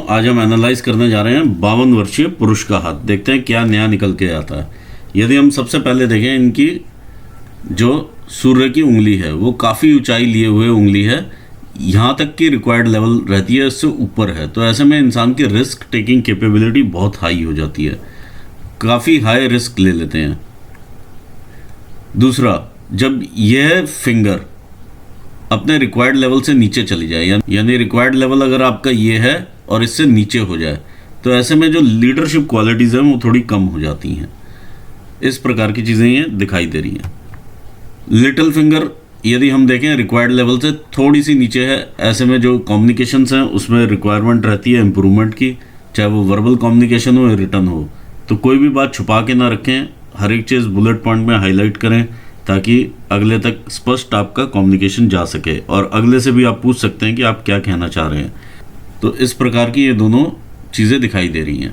आज हम एनालाइज करने जा रहे हैं 52 वर्षीय पुरुष का हाथ। देखते हैं क्या नया निकल के आता है। यदि हम सबसे पहले देखें, इनकी जो सूर्य की उंगली है वो काफ़ी ऊंचाई लिए हुए उंगली है, यहाँ तक की रिक्वायर्ड लेवल रहती है, इससे ऊपर है। तो ऐसे में इंसान की रिस्क टेकिंग कैपेबिलिटी बहुत हाई हो जाती है, काफ़ी हाई रिस्क ले लेते हैं। दूसरा, जब यह फिंगर अपने रिक्वायर्ड लेवल से नीचे चली जाए, यानी रिक्वायर्ड लेवल अगर आपका ये है और इससे नीचे हो जाए, तो ऐसे में जो लीडरशिप क्वालिटीज़ हैं वो थोड़ी कम हो जाती हैं। इस प्रकार की चीज़ें ये दिखाई दे रही हैं। लिटिल फिंगर यदि हम देखें रिक्वायर्ड लेवल से थोड़ी सी नीचे है, ऐसे में जो कम्युनिकेशंस हैं उसमें रिक्वायरमेंट रहती है इम्प्रूवमेंट की, चाहे वो वर्बल कम्युनिकेशन हो या रिटर्न हो। तो कोई भी बात छुपा के ना रखें, हर एक चीज़ बुलेट पॉइंट में हाईलाइट करें ताकि अगले तक स्पष्ट आपका कम्युनिकेशन जा सके, और अगले से भी आप पूछ सकते हैं कि आप क्या कहना चाह रहे हैं। तो इस प्रकार की ये दोनों चीज़ें दिखाई दे रही हैं।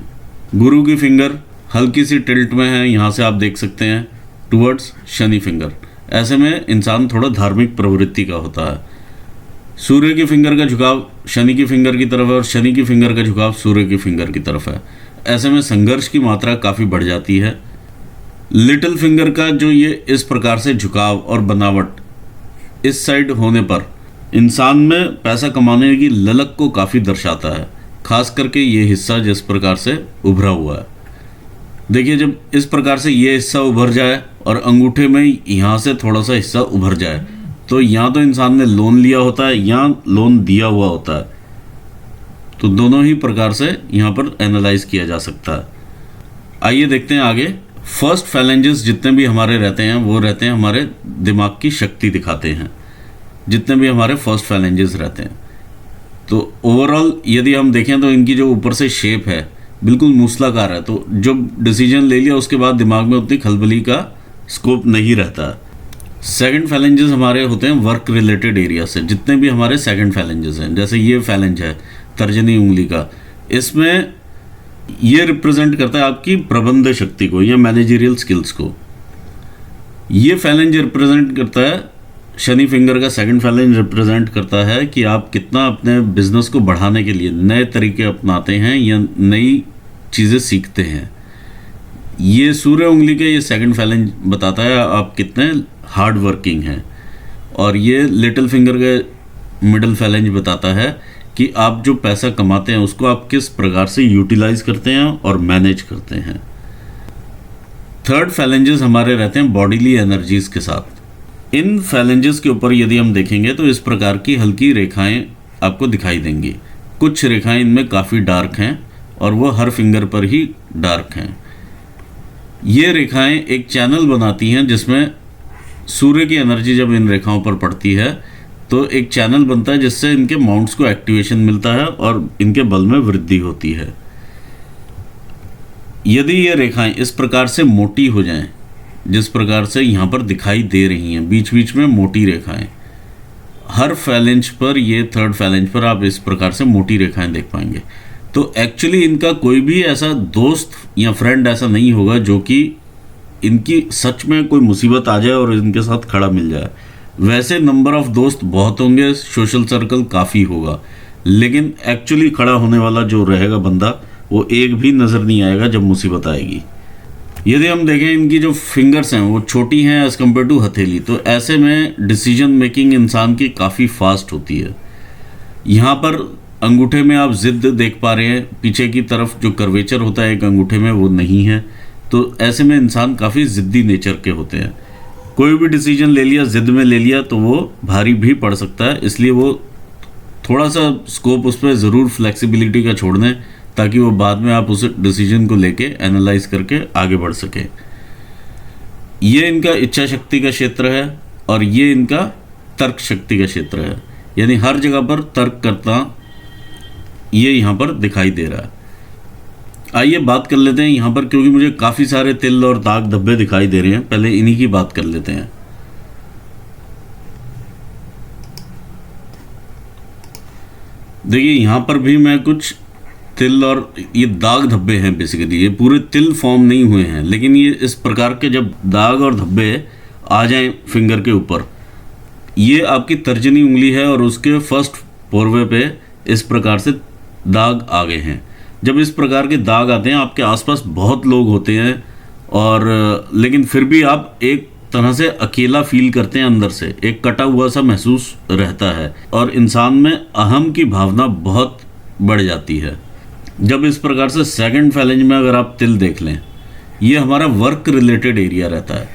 गुरु की फिंगर हल्की सी टिल्ट में है, यहाँ से आप देख सकते हैं टुवर्ड्स शनि फिंगर। ऐसे में इंसान थोड़ा धार्मिक प्रवृत्ति का होता है। सूर्य की फिंगर का झुकाव शनि की फिंगर की तरफ है और शनि की फिंगर का झुकाव सूर्य की फिंगर की तरफ है। ऐसे में संघर्ष की मात्रा काफ़ी बढ़ जाती है। लिटिल फिंगर का जो ये इस प्रकार से झुकाव और बनावट इस साइड होने पर इंसान में पैसा कमाने की ललक को काफ़ी दर्शाता है, खास करके ये हिस्सा जिस प्रकार से उभरा हुआ है। देखिए, जब इस प्रकार से ये हिस्सा उभर जाए और अंगूठे में यहाँ से थोड़ा सा हिस्सा उभर जाए, तो यहाँ तो इंसान ने लोन लिया होता है, यहाँ लोन दिया हुआ होता है। तो दोनों ही प्रकार से यहाँ पर एनालाइज किया जा सकता है। आइए देखते हैं आगे। फर्स्ट फैलेंजेस जितने भी हमारे रहते हैं वो रहते हैं हमारे दिमाग की शक्ति दिखाते हैं, जितने भी हमारे फर्स्ट फैलेंजेस रहते हैं। तो ओवरऑल यदि हम देखें तो इनकी जो ऊपर से शेप है बिल्कुल मूसलाकार है, तो जो डिसीजन ले लिया उसके बाद दिमाग में उतनी खलबली का स्कोप नहीं रहता। सेकंड फैलेंजेस हमारे होते हैं वर्क रिलेटेड एरिया से। जितने भी हमारे सेकंड फैलेंजेस हैं, जैसे ये फैलेंज है तर्जनी उंगली का, इसमें ये रिप्रेजेंट करता है आपकी प्रबंध शक्ति को या मैनेजरियल स्किल्स को। ये फैलेंज रिप्रेजेंट करता है, शनि फिंगर का सेकंड फैलेंज रिप्रेजेंट करता है कि आप कितना अपने बिजनेस को बढ़ाने के लिए नए तरीके अपनाते हैं या नई चीज़ें सीखते हैं। ये सूर्य उंगली के ये सेकंड फैलेंज बताता है आप कितने हार्ड वर्किंग हैं, और ये लिटिल फिंगर का मिडिल फैलेंज बताता है कि आप जो पैसा कमाते हैं उसको आप किस प्रकार से यूटिलाइज करते हैं और मैनेज करते हैं। थर्ड फैलेंजेस हमारे रहते हैं बॉडीली एनर्जीज के साथ। इन फैलेंजेस के ऊपर यदि हम देखेंगे तो इस प्रकार की हल्की रेखाएं आपको दिखाई देंगी। कुछ रेखाएं इनमें काफ़ी डार्क हैं और वो हर फिंगर पर ही डार्क हैं। ये रेखाएं एक चैनल बनाती हैं जिसमें सूर्य की एनर्जी जब इन रेखाओं पर पड़ती है तो एक चैनल बनता है जिससे इनके माउंट्स को एक्टिवेशन मिलता है और इनके बल में वृद्धि होती है। यदि ये रेखाएं इस प्रकार से मोटी हो जाएं, जिस प्रकार से यहाँ पर दिखाई दे रही हैं, बीच बीच में मोटी रेखाएं, हर फैलेंज पर, ये थर्ड फैलेंज पर आप इस प्रकार से मोटी रेखाएं देख पाएंगे। तो एक्चुअली इनका कोई भी ऐसा दोस्त या फ्रेंड ऐसा नहीं होगा जो कि इनकी सच में कोई मुसीबत आ जाए और इनके साथ खड़ा मिल जाए। वैसे नंबर ऑफ दोस्त बहुत होंगे, सोशल सर्कल काफ़ी होगा, लेकिन एक्चुअली खड़ा होने वाला जो रहेगा बंदा, वो एक भी नज़र नहीं आएगा जब मुसीबत आएगी। यदि हम देखें इनकी जो फिंगर्स हैं वो छोटी हैं एज़ कम्पेयर टू हथेली, तो ऐसे में डिसीजन मेकिंग इंसान की काफ़ी फास्ट होती है। यहाँ पर अंगूठे में आप ज़िद देख पा रहे हैं, पीछे की तरफ जो कर्वेचर होता है एक अंगूठे में वो नहीं है। तो ऐसे में इंसान काफ़ी ज़िद्दी नेचर के होते हैं। कोई भी डिसीजन ले लिया, ज़िद में ले लिया, तो वो भारी भी पड़ सकता है। इसलिए वो थोड़ा सा स्कोप उस पर ज़रूर फ्लेक्सिबिलिटी का छोड़ दें ताकि वो बाद में आप उस डिसीजन को लेके एनालाइज करके आगे बढ़ सके। ये इनका इच्छा शक्ति का क्षेत्र है और ये इनका तर्क शक्ति का क्षेत्र है, यानी हर जगह पर तर्क करता ये यहाँ पर दिखाई दे रहा है। आइए बात कर लेते हैं यहाँ पर, क्योंकि मुझे काफ़ी सारे तिल और दाग धब्बे दिखाई दे रहे हैं, पहले इन्हीं की बात कर लेते हैं। देखिए यहाँ पर भी मैं कुछ तिल और ये दाग धब्बे हैं। बेसिकली ये पूरे तिल फॉर्म नहीं हुए हैं, लेकिन ये इस प्रकार के जब दाग और धब्बे आ जाएं फिंगर के ऊपर, ये आपकी तर्जनी उंगली है और उसके फर्स्ट पोरवे पे इस प्रकार से दाग आ गए हैं। जब इस प्रकार के दाग आते हैं, आपके आसपास बहुत लोग होते हैं और लेकिन फिर भी आप एक तरह से अकेला फील करते हैं, अंदर से एक कटा हुआ सा महसूस रहता है और इंसान में अहम की भावना बहुत बढ़ जाती है। जब इस प्रकार से सेकंड फैलेंज में अगर आप तिल देख लें, ये हमारा वर्क रिलेटेड एरिया रहता है,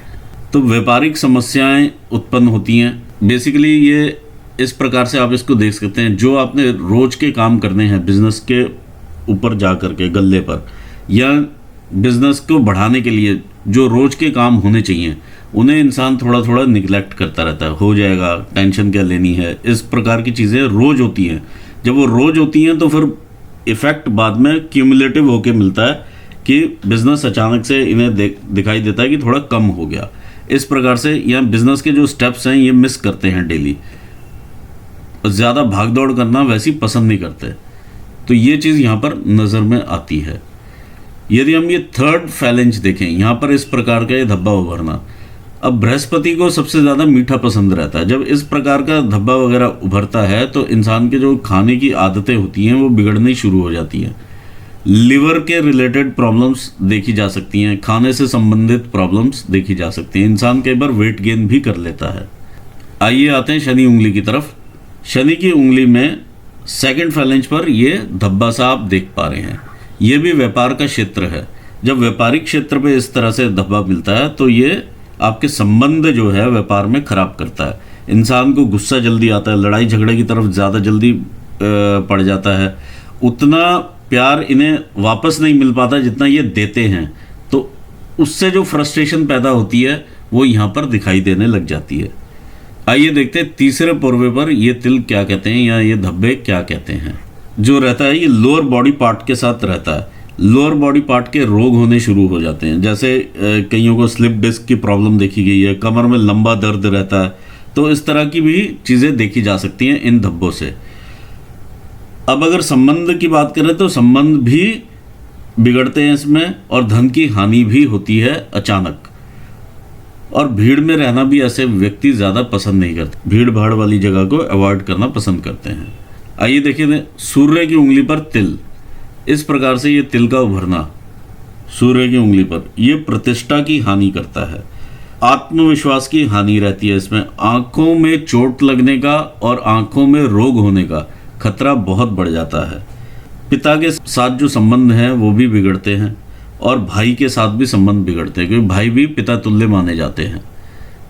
तो व्यापारिक समस्याएं उत्पन्न होती हैं। बेसिकली ये इस प्रकार से आप इसको देख सकते हैं, जो आपने रोज के काम करने हैं बिजनेस के ऊपर जा कर के गल्ले पर, या बिजनेस को बढ़ाने के लिए जो रोज के काम होने चाहिए, उन्हें इंसान थोड़ा थोड़ा निगलेक्ट करता रहता है। हो जाएगा, टेंशन क्या लेनी है, इस प्रकार की चीज़ें रोज होती हैं। जब वो रोज होती हैं तो फिर इफेक्ट बाद में क्यूमुलेटिव होके मिलता है कि बिजनेस अचानक से इन्हें दिखाई देता है कि थोड़ा कम हो गया। इस प्रकार से यहाँ बिजनेस के जो स्टेप्स हैं ये मिस करते हैं डेली, ज़्यादा भाग दौड़ करना वैसे पसंद नहीं करते, तो ये चीज़ यहाँ पर नज़र में आती है। यदि हम ये थर्ड फैलेंज देखें, यहाँ पर इस प्रकार का ये धब्बा उभरना, अब बृहस्पति को सबसे ज़्यादा मीठा पसंद रहता है। जब इस प्रकार का धब्बा वगैरह उभरता है तो इंसान के जो खाने की आदतें होती हैं वो बिगड़नी शुरू हो जाती हैं। लिवर के रिलेटेड प्रॉब्लम्स देखी जा सकती हैं, खाने से संबंधित प्रॉब्लम्स देखी जा सकती हैं। इंसान कई बार वेट गेन भी कर लेता है। आइए आते हैं शनि उंगली की तरफ। शनि की उंगली में सेकंड फैलेंज पर ये धब्बा सा आप देख पा रहे हैं। ये भी व्यापार का क्षेत्र है। जब व्यापारिक क्षेत्र पे इस तरह से धब्बा मिलता है तो ये आपके संबंध जो है व्यापार में खराब करता है। इंसान को गुस्सा जल्दी आता है, लड़ाई झगड़े की तरफ ज़्यादा जल्दी पड़ जाता है, उतना प्यार इन्हें वापस नहीं मिल पाता जितना ये देते हैं, तो उससे जो फ्रस्ट्रेशन पैदा होती है वो यहाँ पर दिखाई देने लग जाती है। आइए देखते हैं तीसरे पोर्वे पर ये तिल क्या कहते हैं या ये धब्बे क्या कहते हैं। जो रहता है ये लोअर बॉडी पार्ट के साथ रहता है। लोअर बॉडी पार्ट के रोग होने शुरू हो जाते हैं, जैसे कईयों को स्लिप डिस्क की प्रॉब्लम देखी गई है, कमर में लंबा दर्द रहता है, तो इस तरह की भी चीज़ें देखी जा सकती हैं इन धब्बों से। अब अगर संबंध की बात करें तो संबंध भी बिगड़ते हैं इसमें, और धन की हानि भी होती है अचानक, और भीड़ में रहना भी ऐसे व्यक्ति ज़्यादा पसंद नहीं करते, भीड़ भाड़ वाली जगह को अवॉइड करना पसंद करते हैं। आइए देखिए सूर्य की उंगली पर तिल, इस प्रकार से ये तिल का उभरना सूर्य की उंगली पर, ये प्रतिष्ठा की हानि करता है, आत्मविश्वास की हानि रहती है इसमें, आंखों में चोट लगने का और आंखों में रोग होने का खतरा बहुत बढ़ जाता है। पिता के साथ जो संबंध हैं वो भी बिगड़ते हैं, और भाई के साथ भी संबंध बिगड़ते हैं, क्योंकि भाई भी पिता तुल्य माने जाते हैं।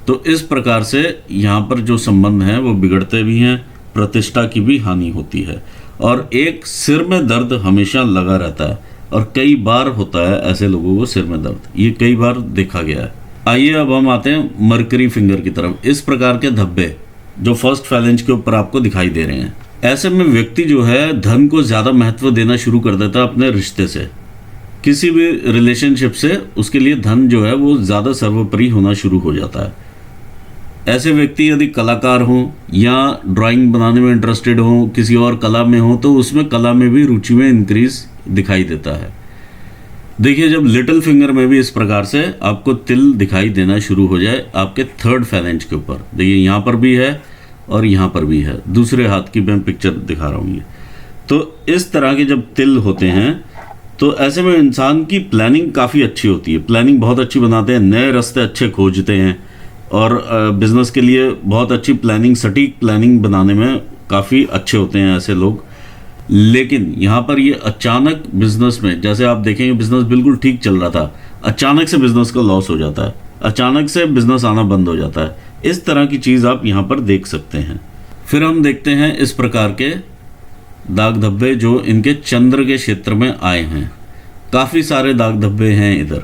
तो इस प्रकार से यहाँ पर जो संबंध हैं वो बिगड़ते भी हैं, प्रतिष्ठा की भी हानि होती है, और एक सिर में दर्द हमेशा लगा रहता है, और कई बार होता है ऐसे लोगों को सिर में दर्द, ये कई बार देखा गया है। आइए अब हम आते हैं मरकरी फिंगर की तरफ। इस प्रकार के धब्बे जो फर्स्ट फैलेंज के ऊपर आपको दिखाई दे रहे हैं, ऐसे में व्यक्ति जो है धन को ज़्यादा महत्व देना शुरू कर देता है अपने रिश्ते से, किसी भी रिलेशनशिप से उसके लिए धन जो है वो ज़्यादा सर्वोपरि होना शुरू हो जाता है। ऐसे व्यक्ति यदि कलाकार हों या ड्राइंग बनाने में इंटरेस्टेड हों, किसी और कला में हो, तो उसमें कला में भी रुचि में इंक्रीज दिखाई देता है। देखिए जब लिटिल फिंगर में भी इस प्रकार से आपको तिल दिखाई देना शुरू हो जाए आपके थर्ड फैलेंज के ऊपर, देखिए यहाँ पर भी है और यहाँ पर भी है, दूसरे हाथ की मैं पिक्चर दिखा रहा हूँ ये। तो इस तरह के जब तिल होते हैं तो ऐसे में इंसान की प्लानिंग काफ़ी अच्छी होती है, प्लानिंग बहुत अच्छी बनाते हैं, नए रास्ते अच्छे खोजते हैं, और बिज़नेस के लिए बहुत अच्छी प्लानिंग, सटीक प्लानिंग बनाने में काफ़ी अच्छे होते हैं ऐसे लोग। लेकिन यहाँ पर ये अचानक बिजनेस में, जैसे आप देखेंगे बिजनेस बिल्कुल ठीक चल रहा था, अचानक से बिजनेस का लॉस हो जाता है, अचानक से बिजनेस आना बंद हो जाता है। इस तरह की चीज़ आप यहाँ पर देख सकते हैं। फिर हम देखते हैं इस प्रकार के दाग धब्बे जो इनके चंद्र के क्षेत्र में आए हैं। काफ़ी सारे दाग धब्बे हैं इधर।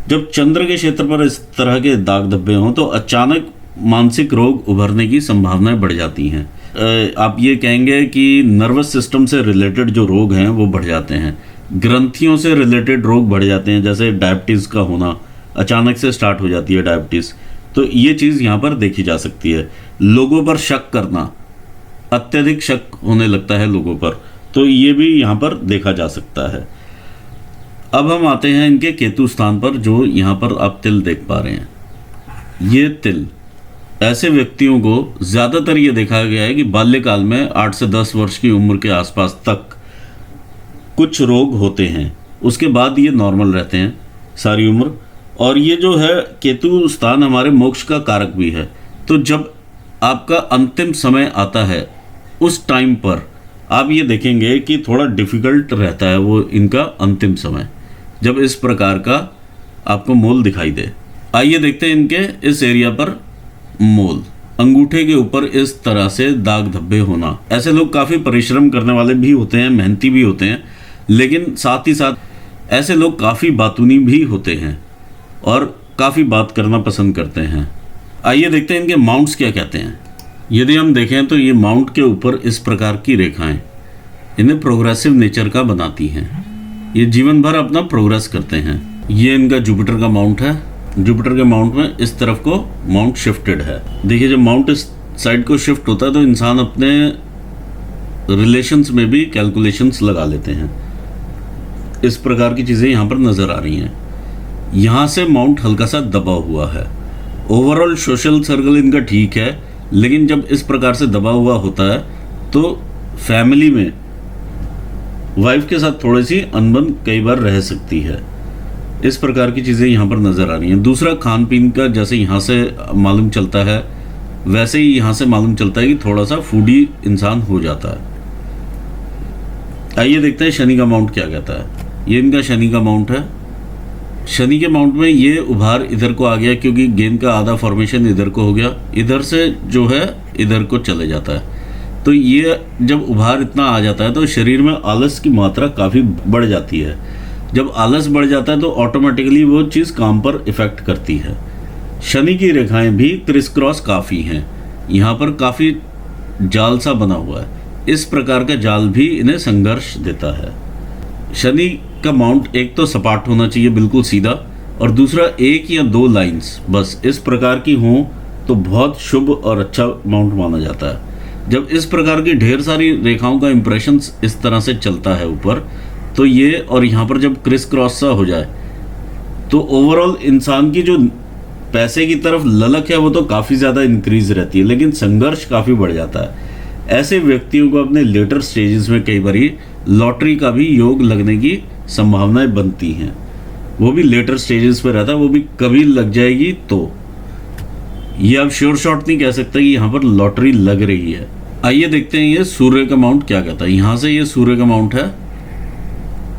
जब चंद्र के क्षेत्र पर इस तरह के दाग धब्बे हों तो अचानक मानसिक रोग उभरने की संभावनाएं बढ़ जाती हैं। आप ये कहेंगे कि नर्वस सिस्टम से रिलेटेड जो रोग हैं वो बढ़ जाते हैं, ग्रंथियों से रिलेटेड रोग बढ़ जाते हैं, जैसे डायबिटीज़ का होना अचानक से स्टार्ट हो जाती है डायबिटीज़, तो ये चीज़ यहाँ पर देखी जा सकती है। लोगों पर शक करना, अत्यधिक शक होने लगता है लोगों पर, तो ये भी यहाँ पर देखा जा सकता है। अब हम आते हैं इनके केतु स्थान पर, जो यहाँ पर आप तिल देख पा रहे हैं। ये तिल ऐसे व्यक्तियों को ज़्यादातर ये देखा गया है कि बाल्यकाल में 8 से 10 वर्ष की उम्र के आसपास तक कुछ रोग होते हैं, उसके बाद ये नॉर्मल रहते हैं सारी उम्र। और ये जो है केतु स्थान हमारे मोक्ष का कारक भी है, तो जब आपका अंतिम समय आता है उस टाइम पर आप ये देखेंगे कि थोड़ा डिफ़िकल्ट रहता है वो इनका अंतिम समय, जब इस प्रकार का आपको मोल दिखाई दे। आइए देखते हैं इनके इस एरिया पर मोल। अंगूठे के ऊपर इस तरह से दाग धब्बे होना, ऐसे लोग काफ़ी परिश्रम करने वाले भी होते हैं, मेहनती भी होते हैं, लेकिन साथ ही साथ ऐसे लोग काफ़ी बातूनी भी होते हैं और काफ़ी बात करना पसंद करते हैं। आइए देखते हैं इनके माउंट्स क्या कहते हैं। यदि हम देखें तो ये माउंट के ऊपर इस प्रकार की रेखाएं इन्हें प्रोग्रेसिव नेचर का बनाती हैं। ये जीवन भर अपना प्रोग्रेस करते हैं। ये इनका जुपिटर का माउंट है। जुपिटर के माउंट में इस तरफ को माउंट शिफ्टेड है। देखिए जब माउंट इस साइड को शिफ्ट होता है तो इंसान अपने रिलेशंस में भी कैलकुलेशंस लगा लेते हैं। इस प्रकार की चीज़ें यहाँ पर नज़र आ रही हैं। यहाँ से माउंट हल्का सा दबा हुआ है। ओवरऑल सोशल सर्कल इनका ठीक है, लेकिन जब इस प्रकार से दबा हुआ होता है तो फैमिली में वाइफ के साथ थोड़ी सी अनबन कई बार रह सकती है। इस प्रकार की चीज़ें यहाँ पर नज़र आ रही हैं। दूसरा खान पीन का, जैसे यहाँ से मालूम चलता है वैसे ही यहाँ से मालूम चलता है कि थोड़ा सा फूडी इंसान हो जाता है। आइए देखते हैं शनि का माउंट क्या कहता है। ये इनका शनि का माउंट है। शनि के माउंट में ये उभार इधर को आ गया क्योंकि गेंद का आधा फॉर्मेशन इधर को हो गया, इधर से जो है इधर को चले जाता है। तो ये जब उभार इतना आ जाता है तो शरीर में आलस की मात्रा काफ़ी बढ़ जाती है। जब आलस बढ़ जाता है तो ऑटोमेटिकली वो चीज़ काम पर इफ़ेक्ट करती है। शनि की रेखाएं भी क्रिस क्रॉस काफ़ी हैं। यहाँ पर काफ़ी जाल सा बना हुआ है। इस प्रकार का जाल भी इन्हें संघर्ष देता है। शनि का माउंट एक तो सपाट होना चाहिए, बिल्कुल सीधा, और दूसरा एक या दो लाइंस बस इस प्रकार की हों तो बहुत शुभ और अच्छा माउंट माना जाता है। जब इस प्रकार की ढेर सारी रेखाओं का इंप्रेशन इस तरह से चलता है ऊपर, तो ये और यहाँ पर जब क्रिस क्रॉस सा हो जाए तो ओवरऑल इंसान की जो पैसे की तरफ ललक है वो तो काफ़ी ज़्यादा इंक्रीज रहती है, लेकिन संघर्ष काफ़ी बढ़ जाता है। ऐसे व्यक्तियों को अपने लेटर स्टेजेस में कई बार लॉटरी का भी योग लगने की संभावनाएं बनती हैं। वो भी लेटर स्टेजेस पे रहता है, वो भी कभी लग जाएगी। तो ये आप श्योर शॉट नहीं कह सकते कि यहाँ पर लॉटरी लग रही है। आइए देखते हैं ये सूर्य का माउंट क्या कहता है। यहाँ से ये सूर्य का माउंट है।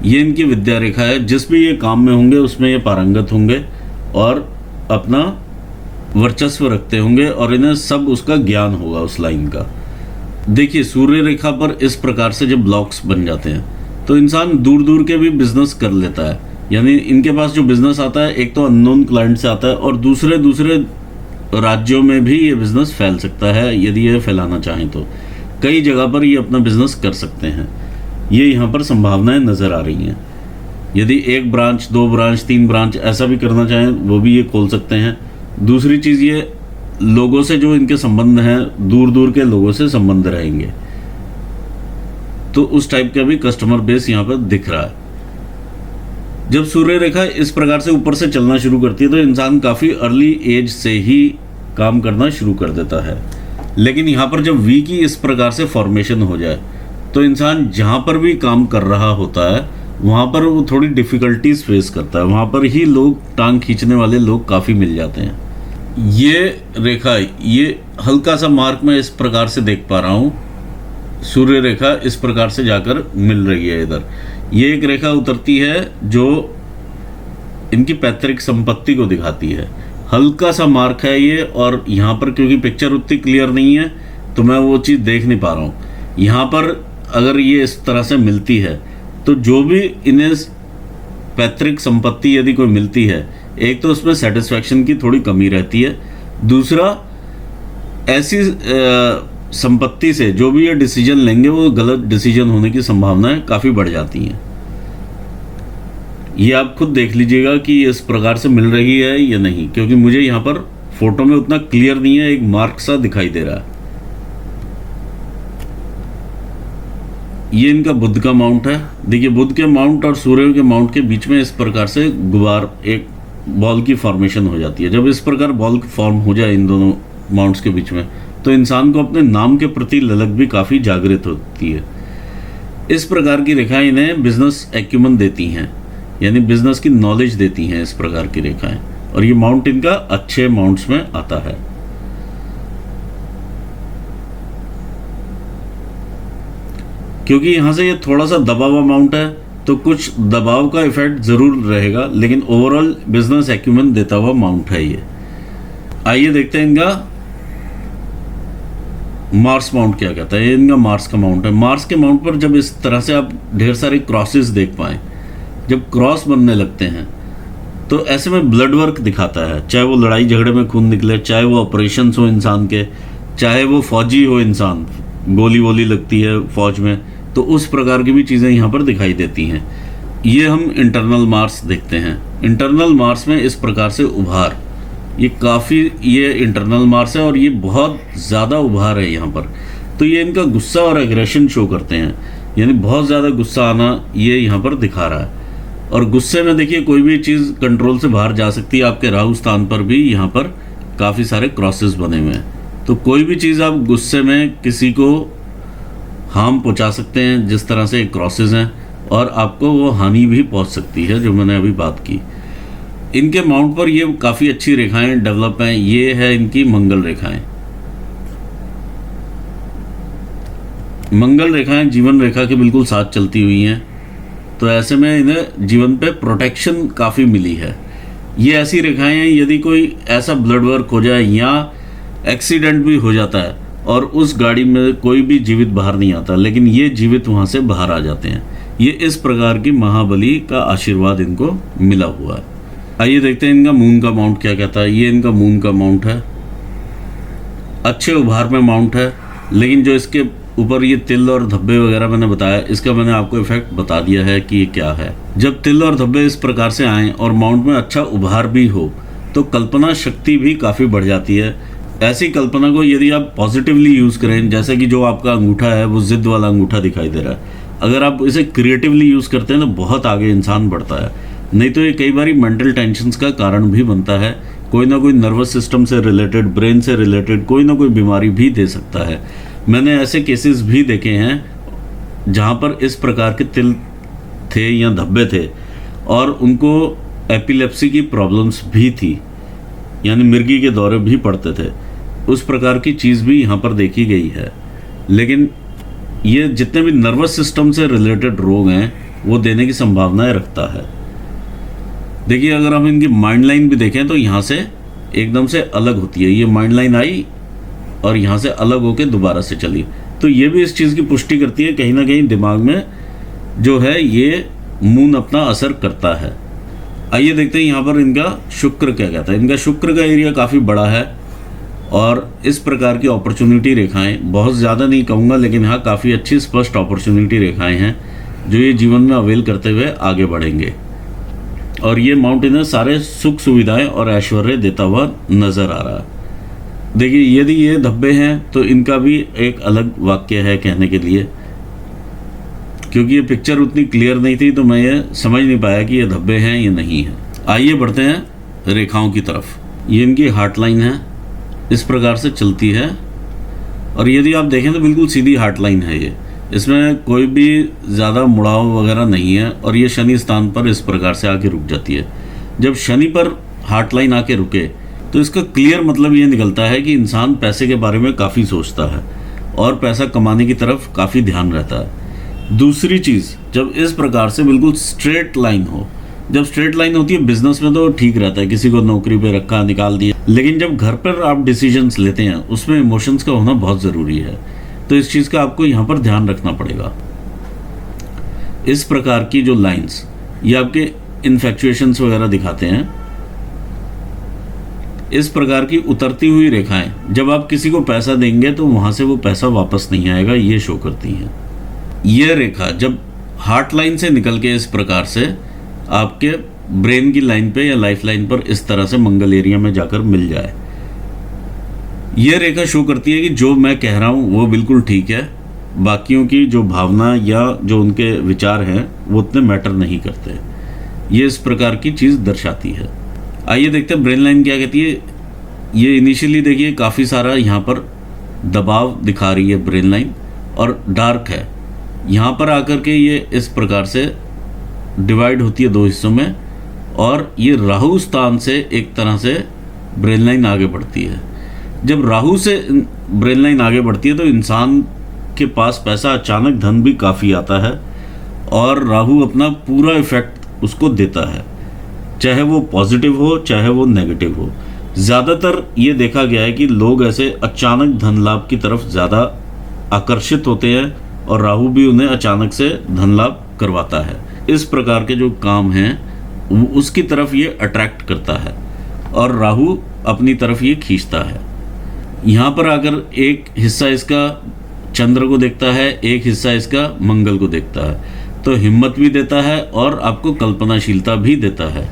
ये इनकी विद्या रेखा है। जिस भी ये काम में होंगे उसमें ये पारंगत होंगे और अपना वर्चस्व रखते होंगे और इन्हें सब उसका ज्ञान होगा उस लाइन का। देखिए सूर्य रेखा पर इस प्रकार से जब ब्लॉक्स बन जाते हैं तो इंसान दूर दूर के भी बिजनेस कर लेता है। यानी इनके पास जो बिजनेस आता है एक तो अननोन क्लाइंट से आता है और दूसरे राज्यों में भी ये बिजनेस फैल सकता है। यदि ये फैलाना चाहें तो कई जगह पर ये अपना बिजनेस कर सकते हैं। ये यहाँ पर संभावनाएं नज़र आ रही हैं। यदि एक ब्रांच, 2 ब्रांच, 3 ब्रांच ऐसा भी करना चाहें वो भी ये खोल सकते हैं। दूसरी चीज़ ये लोगों से जो इनके संबंध हैं, दूर दूर के लोगों से संबंध रहेंगे, तो उस टाइप का भी कस्टमर बेस यहाँ पर दिख रहा है। जब सूर्य रेखा इस प्रकार से ऊपर से चलना शुरू करती है तो इंसान काफ़ी अर्ली एज से ही काम करना शुरू कर देता है। लेकिन यहाँ पर जब वी की इस प्रकार से फॉर्मेशन हो जाए तो इंसान जहाँ पर भी काम कर रहा होता है वहाँ पर वो थोड़ी डिफ़िकल्टीज फेस करता है। वहाँ पर ही लोग, टांग खींचने वाले लोग काफ़ी मिल जाते हैं। ये रेखा, ये हल्का सा मार्क मैं इस प्रकार से देख पा रहा हूँ। सूर्य रेखा इस प्रकार से जाकर मिल रही है इधर। ये एक रेखा उतरती है जो इनकी पैतृक संपत्ति को दिखाती है। हल्का सा मार्क है ये, और यहाँ पर क्योंकि पिक्चर उतनी क्लियर नहीं है तो मैं वो चीज़ देख नहीं पा रहा हूँ। यहाँ पर अगर ये इस तरह से मिलती है तो जो भी इन्हें पैतृक संपत्ति यदि कोई मिलती है, एक तो उसमें सेटिस्फैक्शन की थोड़ी कमी रहती है, दूसरा ऐसी संपत्ति से जो भी ये डिसीजन लेंगे वो गलत डिसीजन होने की संभावनाएं काफ़ी बढ़ जाती हैं। ये आप खुद देख लीजिएगा कि ये इस प्रकार से मिल रही है या नहीं, क्योंकि मुझे यहाँ पर फोटो में उतना क्लियर नहीं है, एक मार्क सा दिखाई दे रहा है। ये इनका बुध का माउंट है। देखिए बुध के माउंट और सूर्य के माउंट के बीच में इस प्रकार से गुबार, एक बॉल की फॉर्मेशन हो जाती है। जब इस प्रकार बॉल फॉर्म हो जाए इन दोनों माउंट्स के बीच में, तो इंसान को अपने नाम के प्रति ललक भी काफ़ी जागृत होती है। इस प्रकार की रेखाएं इन्हें बिजनेस एक्यूमन देती हैं, यानी बिजनेस की नॉलेज देती हैं इस प्रकार की रेखाएं, और ये माउंट इनका अच्छे माउंट्स में आता है। क्योंकि यहाँ से ये थोड़ा सा दबा हुआ माउंट है, तो कुछ दबाव का इफेक्ट ज़रूर रहेगा, लेकिन ओवरऑल बिजनेस एक्यूमन देता हुआ माउंट है ये। आइए देखते हैं इनका मार्स माउंट क्या कहता है। ये इनका मार्स का माउंट है। मार्स के माउंट पर जब इस तरह से आप ढेर सारे क्रॉसेस देख पाएँ, जब क्रॉस बनने लगते हैं तो ऐसे में ब्लड वर्क दिखाता है, चाहे वो लड़ाई झगड़े में खून निकले, चाहे वो ऑपरेशंस हो इंसान के, चाहे वो फौजी हो इंसान, गोली वोली लगती है फौज में, तो उस प्रकार की भी चीज़ें यहाँ पर दिखाई देती हैं। ये हम इंटरनल मार्स देखते हैं। इंटरनल मार्स में इस प्रकार से उभार, ये काफ़ी, ये इंटरनल मार्स है और ये बहुत ज़्यादा उभार है यहाँ पर। तो ये इनका गुस्सा और एग्रेशन शो करते हैं, यानी बहुत ज़्यादा गुस्सा आना ये यहाँ पर दिखा रहा है। और गुस्से में देखिए कोई भी चीज़ कंट्रोल से बाहर जा सकती है। आपके राहु स्थान पर भी यहाँ पर काफ़ी सारे क्रॉसेस बने हुए हैं, तो कोई भी चीज़ आप गुस्से में किसी को हार्म पहुँचा सकते हैं, जिस तरह से क्रॉसेस हैं, और आपको वो हानि भी पहुँच सकती है, जो मैंने अभी बात की। इनके माउंट पर ये काफ़ी अच्छी रेखाएं डेवलप हैं। ये है इनकी मंगल रेखाएं। मंगल रेखाएं जीवन रेखा के बिल्कुल साथ चलती हुई हैं, तो ऐसे में इन्हें जीवन पे प्रोटेक्शन काफ़ी मिली है। ये ऐसी रेखाएं हैं, यदि कोई ऐसा ब्लड वर्क हो जाए या एक्सीडेंट भी हो जाता है और उस गाड़ी में कोई भी जीवित बाहर नहीं आता, लेकिन ये जीवित वहाँ से बाहर आ जाते हैं। ये इस प्रकार की महाबली का आशीर्वाद इनको मिला हुआ है। आइए देखते हैं इनका मून का माउंट क्या कहता है। ये इनका मून का माउंट है, अच्छे उभार में माउंट है, लेकिन जो इसके ऊपर ये तिल और धब्बे वगैरह मैंने बताया, इसका मैंने आपको इफेक्ट बता दिया है कि ये क्या है। जब तिल और धब्बे इस प्रकार से आएँ और माउंट में अच्छा उभार भी हो, तो कल्पना शक्ति भी काफ़ी बढ़ जाती है। ऐसी कल्पना को यदि आप पॉजिटिवली यूज़ करें, जैसे कि जो आपका अंगूठा है वो जिद वाला अंगूठा दिखाई दे रहा है, अगर आप इसे क्रिएटिवली यूज़ करते हैं तो बहुत आगे इंसान बढ़ता है। नहीं तो ये कई बार मेंटल टेंशन्स का कारण भी बनता है। कोई ना कोई नर्वस सिस्टम से रिलेटेड, ब्रेन से रिलेटेड कोई ना कोई बीमारी भी दे सकता है। मैंने ऐसे केसेस भी देखे हैं जहाँ पर इस प्रकार के तिल थे या धब्बे थे और उनको एपिलेप्सी की प्रॉब्लम्स भी थी, यानी मिर्गी के दौरे भी पड़ते थे। उस प्रकार की चीज़ भी यहाँ पर देखी गई है। लेकिन ये जितने भी नर्वस सिस्टम से रिलेटेड रोग हैं वो देने की संभावनाएं रखता है। देखिए अगर हम इनकी माइंड लाइन भी देखें तो यहाँ से एकदम से अलग होती है। ये माइंड लाइन आई और यहाँ से अलग होकर दोबारा से चली, तो ये भी इस चीज़ की पुष्टि करती है कहीं ना कहीं दिमाग में जो है ये मून अपना असर करता है। आइए देखते हैं यहाँ पर इनका शुक्र क्या कहता है। इनका शुक्र का एरिया काफ़ी बड़ा है और इस प्रकार की अपॉर्चुनिटी रेखाएं, बहुत ज़्यादा नहीं कहूँगा लेकिन हाँ काफ़ी अच्छी स्पष्ट अपॉर्चुनिटी रेखाएं हैं जो ये जीवन में अवेल करते हुए आगे बढ़ेंगे। और ये माउंट इन्हें सारे सुख सुविधाएं और ऐश्वर्य देता हुआ नज़र आ रहा है। देखिए यदि ये धब्बे हैं तो इनका भी एक अलग वाक्य है कहने के लिए, क्योंकि ये पिक्चर उतनी क्लियर नहीं थी तो मैं ये समझ नहीं पाया कि ये धब्बे हैं या नहीं है। आइए बढ़ते हैं रेखाओं की तरफ। ये इनकी हार्ट लाइन है, इस प्रकार से चलती है और यदि आप देखें तो बिल्कुल सीधी हार्ट लाइन है ये, इसमें कोई भी ज़्यादा मुड़ाव वगैरह नहीं है और ये शनि स्थान पर इस प्रकार से आके रुक जाती है। जब शनि पर हार्ट लाइन आके रुके तो इसका क्लियर मतलब ये निकलता है कि इंसान पैसे के बारे में काफ़ी सोचता है और पैसा कमाने की तरफ काफ़ी ध्यान रहता है। दूसरी चीज़, जब इस प्रकार से बिल्कुल स्ट्रेट लाइन हो, जब स्ट्रेट लाइन होती है बिजनेस में तो ठीक रहता है, किसी को नौकरी पे रखा निकाल दिया, लेकिन जब घर पर आप डिसीजंस लेते हैं उसमें इमोशंस का होना बहुत ज़रूरी है, तो इस चीज़ का आपको यहाँ पर ध्यान रखना पड़ेगा। इस प्रकार की जो लाइंस ये आपके इन्फेक्चुएशंस वगैरह दिखाते हैं, इस प्रकार की उतरती हुई रेखाएं जब आप किसी को पैसा देंगे तो वहाँ से वो पैसा वापस नहीं आएगा, ये शो करती हैं। ये रेखा जब हार्ट लाइन से निकल के इस प्रकार से आपके ब्रेन की लाइन पे या लाइफ लाइन पर इस तरह से मंगल एरिया में जाकर मिल जाए, ये रेखा शो करती है कि जो मैं कह रहा हूँ वो बिल्कुल ठीक है, बाकियों की जो भावना या जो उनके विचार हैं वो उतने मैटर नहीं करते। ये इस प्रकार की चीज़ दर्शाती है। आइए देखते हैं ब्रेन लाइन क्या कहती है। ये इनिशियली देखिए काफ़ी सारा यहाँ पर दबाव दिखा रही है ब्रेन लाइन और डार्क है। यहाँ पर आकर के ये इस प्रकार से डिवाइड होती है दो हिस्सों में और ये राहु स्थान से एक तरह से ब्रेन लाइन आगे बढ़ती है। जब राहु से ब्रेन लाइन आगे बढ़ती है तो इंसान के पास पैसा, अचानक धन भी काफ़ी आता है और राहु अपना पूरा इफेक्ट उसको देता है, चाहे वो पॉजिटिव हो चाहे वो नेगेटिव हो। ज़्यादातर ये देखा गया है कि लोग ऐसे अचानक धन लाभ की तरफ ज़्यादा आकर्षित होते हैं और राहु भी उन्हें अचानक से धन लाभ करवाता है। इस प्रकार के जो काम हैं उसकी तरफ ये अट्रैक्ट करता है और राहु अपनी तरफ ये खींचता है। यहाँ पर आकर एक हिस्सा इसका चंद्र को देखता है, एक हिस्सा इसका मंगल को देखता है, तो हिम्मत भी देता है और आपको कल्पनाशीलता भी देता है।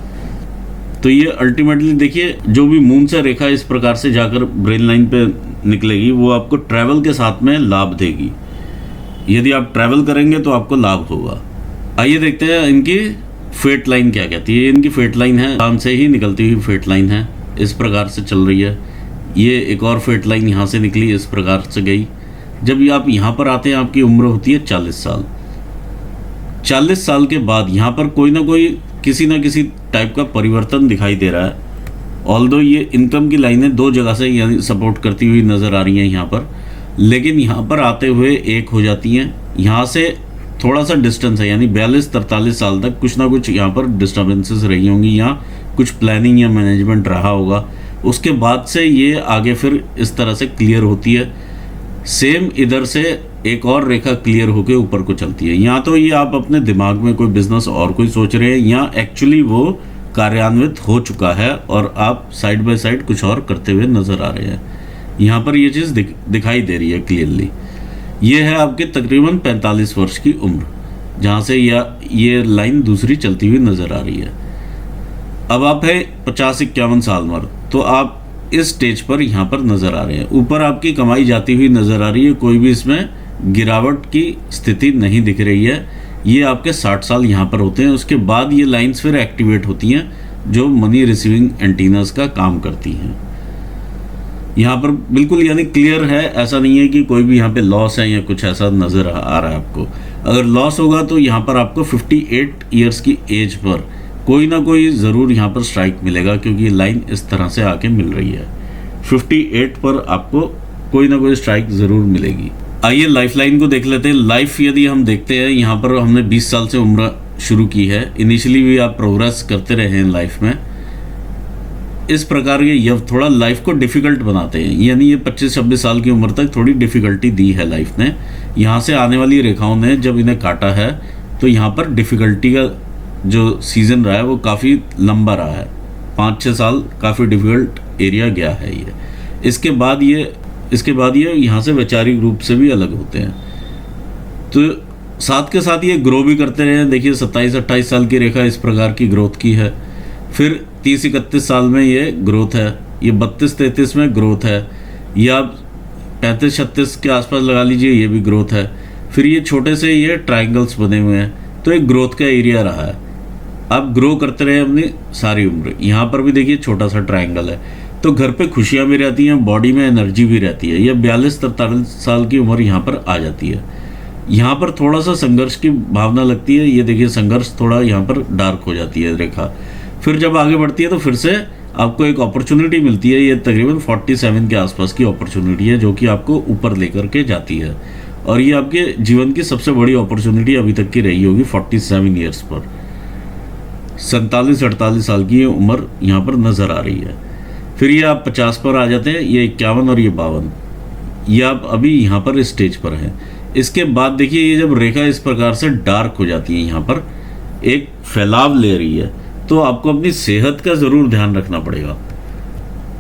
तो ये अल्टीमेटली देखिए जो भी मून से रेखा इस प्रकार से जाकर ब्रेन लाइन पे निकलेगी वो आपको ट्रैवल के साथ में लाभ देगी। यदि आप ट्रैवल करेंगे तो आपको लाभ होगा। आइए देखते हैं इनकी फेट लाइन क्या कहती है। इनकी फेट लाइन है, चांद से ही निकलती हुई फेट लाइन है, इस प्रकार से चल रही है। ये एक और फेट लाइन यहाँ से निकली, इस प्रकार से गई। जब ये आप यहाँ पर आते हैं आपकी उम्र होती है 40 साल। 40 साल के बाद यहाँ पर कोई ना कोई किसी ना किसी टाइप का परिवर्तन दिखाई दे रहा है। ऑल्दो ये इनकम की लाइनें दो जगह से यानी सपोर्ट करती हुई नज़र आ रही हैं यहाँ पर, लेकिन यहाँ पर आते हुए एक हो जाती हैं। यहाँ से थोड़ा सा डिस्टेंस है, यानी 42-43 साल तक कुछ ना कुछ यहाँ पर डिस्टर्बेंसेस रही होंगी, यहाँ कुछ प्लानिंग या मैनेजमेंट रहा होगा। उसके बाद से ये आगे फिर इस तरह से क्लियर होती है। सेम इधर से एक और रेखा क्लियर होकर ऊपर को चलती है। यहाँ तो ये आप अपने दिमाग में कोई बिजनेस और कोई सोच रहे हैं, यहाँ एक्चुअली वो कार्यान्वित हो चुका है और आप साइड बाय साइड कुछ और करते हुए नज़र आ रहे हैं। यहाँ पर ये चीज़ दिखाई दे रही है क्लियरली। ये है आपके तकरीबन 45 वर्ष की उम्र, जहाँ से ये लाइन दूसरी चलती हुई नज़र आ रही है। अब आप है 50-51 साल मर्द, तो आप इस स्टेज पर यहाँ पर नज़र आ रहे हैं। ऊपर आपकी कमाई जाती हुई नज़र आ रही है, कोई भी इसमें गिरावट की स्थिति नहीं दिख रही है। ये आपके 60 साल यहाँ पर होते हैं। उसके बाद ये लाइंस फिर एक्टिवेट होती हैं जो मनी रिसीविंग एंटीनास का काम करती हैं। यहाँ पर बिल्कुल यानी क्लियर है, ऐसा नहीं है कि कोई भी यहाँ पे लॉस है या कुछ ऐसा नज़र आ रहा है आपको। अगर लॉस होगा तो यहाँ पर आपको 58 ईयर्स की एज पर कोई ना कोई ज़रूर यहाँ पर स्ट्राइक मिलेगा, क्योंकि लाइन इस तरह से आके मिल रही है। 58 पर आपको कोई ना कोई स्ट्राइक ज़रूर मिलेगी। आइए लाइफ लाइन को देख लेते हैं। लाइफ यदि हम देखते हैं, यहाँ पर हमने 20 साल से उम्र शुरू की है। इनिशियली भी आप प्रोग्रेस करते रहे हैं लाइफ में। इस प्रकार के ये थोड़ा लाइफ को डिफ़िकल्ट बनाते हैं, यानी ये 25-26 साल की उम्र तक थोड़ी डिफ़िकल्टी दी है लाइफ ने। यहाँ से आने वाली रेखाओं ने जब इन्हें काटा है तो यहाँ पर डिफ़िकल्टी का जो सीज़न रहा है वो काफ़ी लंबा रहा है। 5-6 साल काफ़ी डिफ़िकल्ट एरिया गया है ये। इसके बाद ये यहाँ से वैचारिक रूप से भी अलग होते हैं। तो साथ के साथ ये ग्रो भी करते रहे। देखिए 27-28 साल की रेखा इस प्रकार की ग्रोथ की है। फिर 30-31 साल में ये ग्रोथ है। ये 32-33 में ग्रोथ है। या 35-36 के आसपास लगा लीजिए, ये भी ग्रोथ है। फिर ये छोटे से ये ट्रायंगल्स बने हुए हैं, तो एक ग्रोथ का एरिया रहा है। आप ग्रो करते रहे अपनी सारी उम्र। यहाँ पर भी देखिए छोटा सा ट्रायंगल है, तो घर पे खुशियाँ भी रहती हैं, बॉडी में एनर्जी भी रहती है। यह 42-43 साल की उम्र यहाँ पर आ जाती है। यहाँ पर थोड़ा सा संघर्ष की भावना लगती है। ये देखिए संघर्ष थोड़ा यहाँ पर डार्क हो जाती है रेखा। फिर जब आगे बढ़ती है तो फिर से आपको एक अपॉर्चुनिटी मिलती है। ये तकरीबन 47 के आसपास की अपॉर्चुनिटी है जो कि आपको ऊपर लेकर के जाती है, और ये आपके जीवन की सबसे बड़ी अपॉर्चुनिटी अभी तक की रही होगी 47 ईयर्स पर। 47-48 साल की उम्र यहाँ पर नज़र आ रही है। फिर ये आप 50 पर आ जाते हैं, ये 51 और ये 52, ये आप अभी यहाँ पर इस स्टेज पर हैं। इसके बाद देखिए ये जब रेखा इस प्रकार से डार्क हो जाती है, यहाँ पर एक फैलाव ले रही है, तो आपको अपनी सेहत का ज़रूर ध्यान रखना पड़ेगा।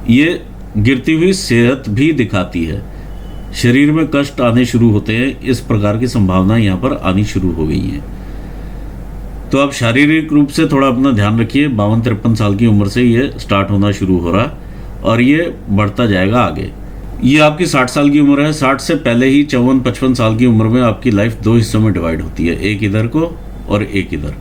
ये गिरती हुई सेहत भी दिखाती है। शरीर में कष्ट आने शुरू होते हैं, इस प्रकार की संभावना यहाँ पर आनी शुरू हो गई हैं। तो आप शारीरिक रूप से थोड़ा अपना ध्यान रखिए। 52-53 साल की उम्र से ये स्टार्ट होना शुरू हो रहा है और ये बढ़ता जाएगा आगे। ये आपकी 60 साल की उम्र है। 60 से पहले ही 54-55 साल की उम्र में आपकी लाइफ दो हिस्सों में डिवाइड होती है, एक इधर को और एक इधर।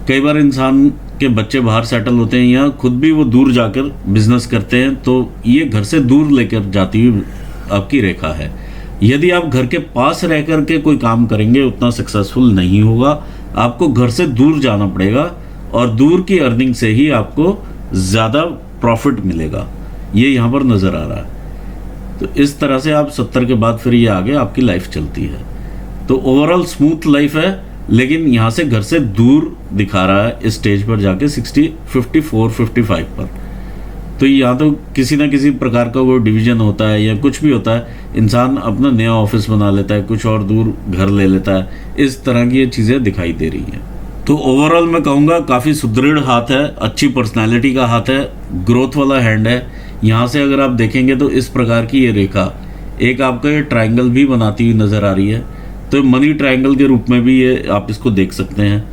कई बार इंसान के बच्चे बाहर सेटल होते हैं या खुद भी वो दूर जाकर बिजनेस करते हैं, तो ये घर से दूर लेकर जाती हुई आपकी रेखा है। यदि आप घर के पास रह कर के कोई काम करेंगे उतना सक्सेसफुल नहीं होगा, आपको घर से दूर जाना पड़ेगा और दूर की अर्निंग से ही आपको ज़्यादा प्रॉफिट मिलेगा, ये यहाँ पर नज़र आ रहा है। तो इस तरह से आप 70 के बाद फिर ये आगे आपकी लाइफ चलती है। तो ओवरऑल स्मूथ लाइफ है, लेकिन यहाँ से घर से दूर दिखा रहा है इस स्टेज पर जाके 60, 54, 55 पर। तो यहाँ तो किसी ना किसी प्रकार का वो डिवीजन होता है या कुछ भी होता है, इंसान अपना नया ऑफिस बना लेता है, कुछ और दूर घर ले लेता है, इस तरह की ये चीज़ें दिखाई दे रही हैं। तो ओवरऑल मैं कहूँगा काफ़ी सुदृढ़ हाथ है, अच्छी पर्सनैलिटी का हाथ है, ग्रोथ वाला हैंड है। यहाँ से अगर आप देखेंगे तो इस प्रकार की ये रेखा एक आपका ये ट्रायंगल भी बनाती हुई नज़र आ रही है, तो मनी ट्रायंगल के रूप में भी ये आप इसको देख सकते हैं।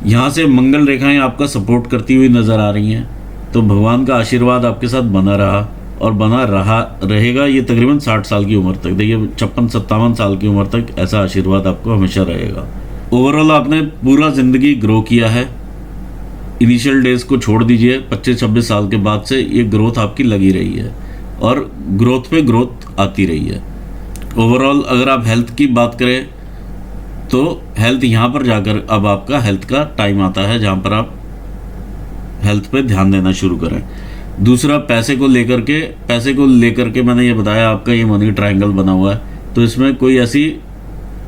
यहाँ से मंगल रेखाएं आपका सपोर्ट करती हुई नज़र आ रही हैं, तो भगवान का आशीर्वाद आपके साथ बना रहा और बना रहेगा ये तकरीबन 60 साल की उम्र तक। देखिए 56-57 साल की उम्र तक ऐसा आशीर्वाद आपको हमेशा रहेगा। ओवरऑल आपने पूरा ज़िंदगी ग्रो किया है, इनिशियल डेज को छोड़ दीजिए, 25-26 साल के बाद से ये ग्रोथ आपकी लगी रही है और ग्रोथ पे ग्रोथ आती रही है। ओवरऑल अगर आप हेल्थ की बात करें तो हेल्थ यहाँ पर जाकर अब आपका हेल्थ का टाइम आता है जहाँ पर आप हेल्थ पे ध्यान देना शुरू करें। दूसरा पैसे को लेकर के मैंने ये बताया आपका ये मनी ट्रायंगल बना हुआ है, तो इसमें कोई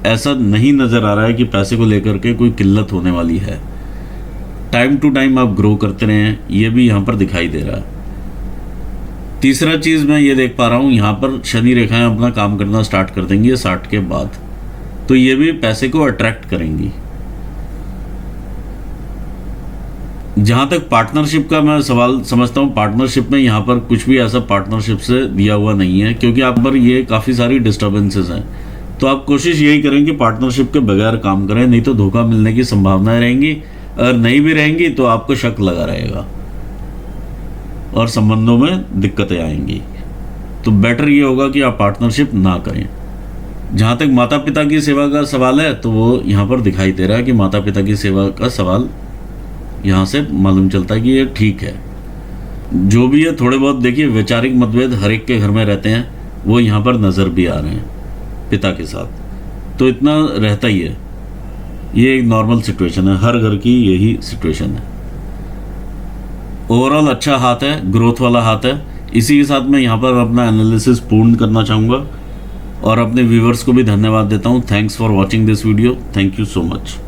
ऐसा नहीं नज़र आ रहा है कि पैसे को लेकर के कोई किल्लत होने वाली है। टाइम टू टाइम आप ग्रो करते रहें, ये भी यहाँ पर दिखाई दे रहा है। तीसरा चीज़ मैं ये देख पा रहा हूँ, यहाँ पर शनि रेखाएं अपना काम करना स्टार्ट कर देंगी 60 के बाद, तो ये भी पैसे को अट्रैक्ट करेंगी। जहाँ तक पार्टनरशिप का मैं सवाल समझता हूँ, पार्टनरशिप में यहाँ पर कुछ भी ऐसा पार्टनरशिप से दिया हुआ नहीं है, क्योंकि आप पर ये काफ़ी सारी डिस्टर्बेंसेस हैं। तो आप कोशिश यही करें कि पार्टनरशिप के बगैर काम करें, नहीं तो धोखा मिलने की संभावनाएं रहेंगी। अगर नहीं भी रहेंगी तो आपको शक लगा रहेगा और संबंधों में दिक्कतें आएंगी। तो बेटर ये होगा कि आप पार्टनरशिप ना करें। जहाँ तक माता पिता की सेवा का सवाल है, तो वो यहाँ पर दिखाई दे रहा है कि माता पिता की सेवा का सवाल यहाँ से मालूम चलता है कि ये ठीक है। जो भी है थोड़े बहुत देखिए वैचारिक मतभेद हर एक के घर में रहते हैं, वो यहाँ पर नज़र भी आ रहे हैं पिता के साथ, तो इतना रहता ही है। ये एक नॉर्मल सिचुएशन है, हर घर की यही सिचुएशन है। ओवरऑल अच्छा हाथ है, ग्रोथ वाला हाथ है। इसी के साथ मैं यहाँ पर अपना एनालिसिस पूर्ण करना चाहूँगा और अपने व्यूवर्स को भी धन्यवाद देता हूँ। Thanks for watching this video. Thank you so much.